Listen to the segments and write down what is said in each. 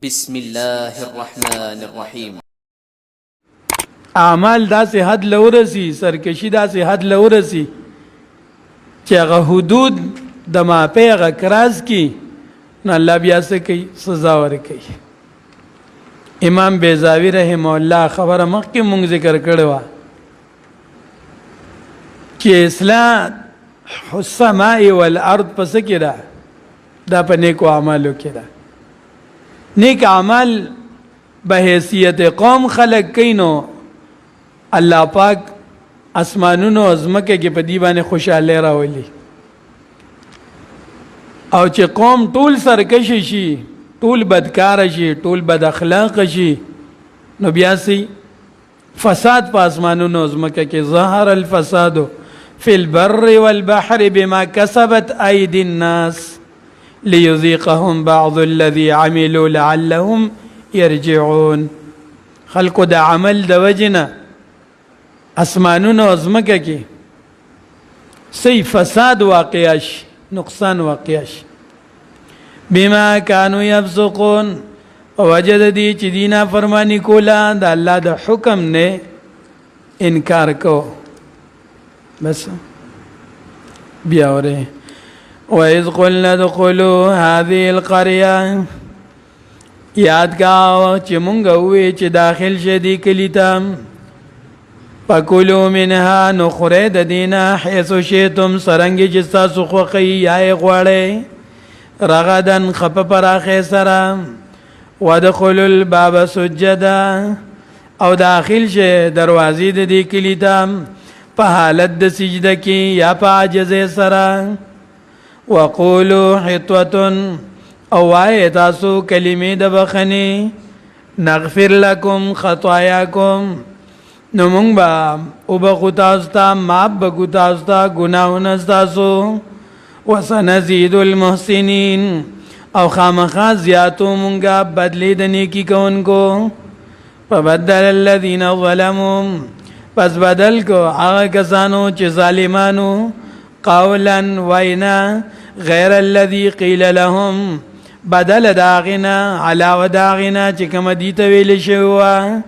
بسم الله الرحمن الرحیم. اعمال داسې حد لورسي، سرکشي داسې حد لورسي چې هغه حدود د ماپې هغه کراس کی نو الله بیا څه کوي؟ سزا ورکوي. امام بیضاوی رحمه الله خبره مخکې مونږ ذکر کړې وه چې اصلاح السماء والارض پس کې ده، دا په نیکو اعمالو کې ده. نیک اعمال به حیثیت قوم خلق کوي نو الله پاک اسمانونو ازمکه کې په دی باندې خوشاله راولي، او چې قوم ټول سرکش شي، ټول بدکار شي، ټول بد اخلاق شي، نو بیا سي فساد په اسمانونو ازمکه کې. ظهر الفساد فی البر والبحر بما کسبت ایدی الناس لیذیقهم بعض الذی عملوا لعلهم یرجعون. خلقو د عمل د وجنه اسمانونو ازمکه کې سی فساد واقع شي، نقصان واقع شي. بما كانوا يفسقون، وجد دی چې دینا فرمانی کولا د الله د حکم نه انکار کو. بس بیا وره وَإِذْ قُلْنَا ادْخُلُوا هَذِهِ الْقَرْيَةَ، یاد کاو چې مونږ وې چې داخل شه دی کلی ته. فَكُلُوا مِنْهَا، نو خورئ د دینه حیث شئتم سرنګې چې ستاسو خوښوي یا یې غواړئ، رغدن خپه پراخې سره. وَادْخُلُوا الْبَابَ سُجَّدًا، او داخل شه دروازې د دې کلی ته په حالت د سجده کې یا په عاجزۍ سره. وقولوا حطوة، او وای تاسو کلمې د بخنې. نغفر لكم خطاياكم، نو مونږ به وبخو تاسو ته، معاف به کړو تاسو ته ګناهونه ستاسو. وسنزيد المحسنين، او خامخا زیاتو مونږه بدلې د نیکی کوونکو. فبدل الذين ظلموا، پس بدل کو هغه کسانو چې ظالمانو، قولا وینا غیر الذي قیل لهم، بدل داغنا علاوه داغنا چې کوم دي ته ویل شوی.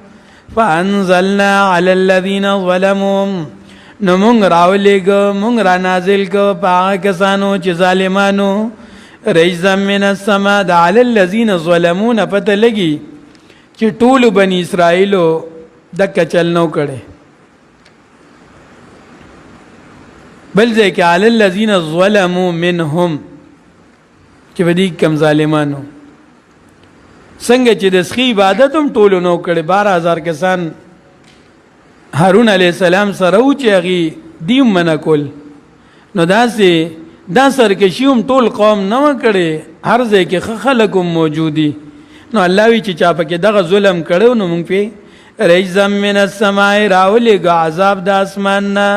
فانزلنا على الذين ظلموا، نو مونږ راولېږو، مونږ را نازل کو په هغه کسانو چې ظالمانو. رجزا من السماء، د علی الذین ظلموا نه پته لګي چې ټول بنی اسرائیلو دکه چل نو کړي. بل ځکه علی الذین ظلموا منهم، چې بدی کم ظالمانو. څنګه چې د سخی عبادت هم ټولو نو کړي، 12000 کسان هارون علیه السلام سره و چې هغې دیم منع کول، نو داسې دا سرکشي هم ټول قوم نه و کړی، هر ځای کې ښه خلک هم موجودي. نو الله وی چې چا پکې دغه ظلم کړی نو موږ پې رجزا من السماء راولېږو عذاب د اسمان نه.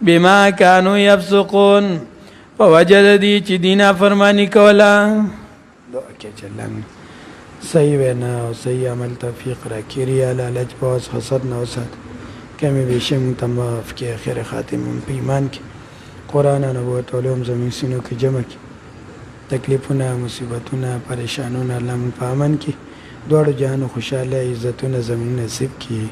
بما كانوا يفسقون، په وجه د دې چې دي نافرماني کوله. دعا کې چلم صحیح وینا او صحیح عمل توفیق راکړي. ریا لالچ باز حسد نه وسات، کمی بیشی مونږ ته معاف کړي. آخر خاتمه مونږ په ایمان کې، قرآن او نبوت علوم زموږ سینو کې جمع کړي. تکلیفونه، مصیبتونه، پریشانونه الله مونږ په امن کې، دواړو جهانو خوشحاله عزتونه زموږ نصیب کړي.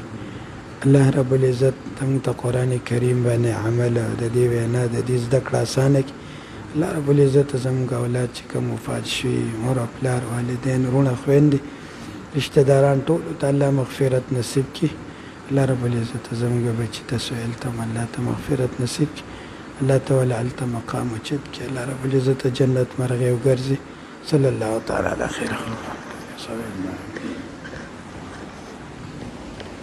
الله رب العزت تم ته قرآن کریم باندې عمل د دې وینا د دې زده کړه اسانه کړي. الله رب العزت زموږ اولاد چې کوم وفات شوي، مور او پلار، والدین، وروڼه، خویندې، رشته داران، ټولو ته الله مغفرت نصیب کړي. الله رب العزت زموږ بچي ته سهیل ته الله ته مغفرت نصیب کړي. الله تعالی هلته مقام اوچت کړي. الله رب العزت جنت مرغې وګرځي. صلی الله تعالی علی خیر خلق.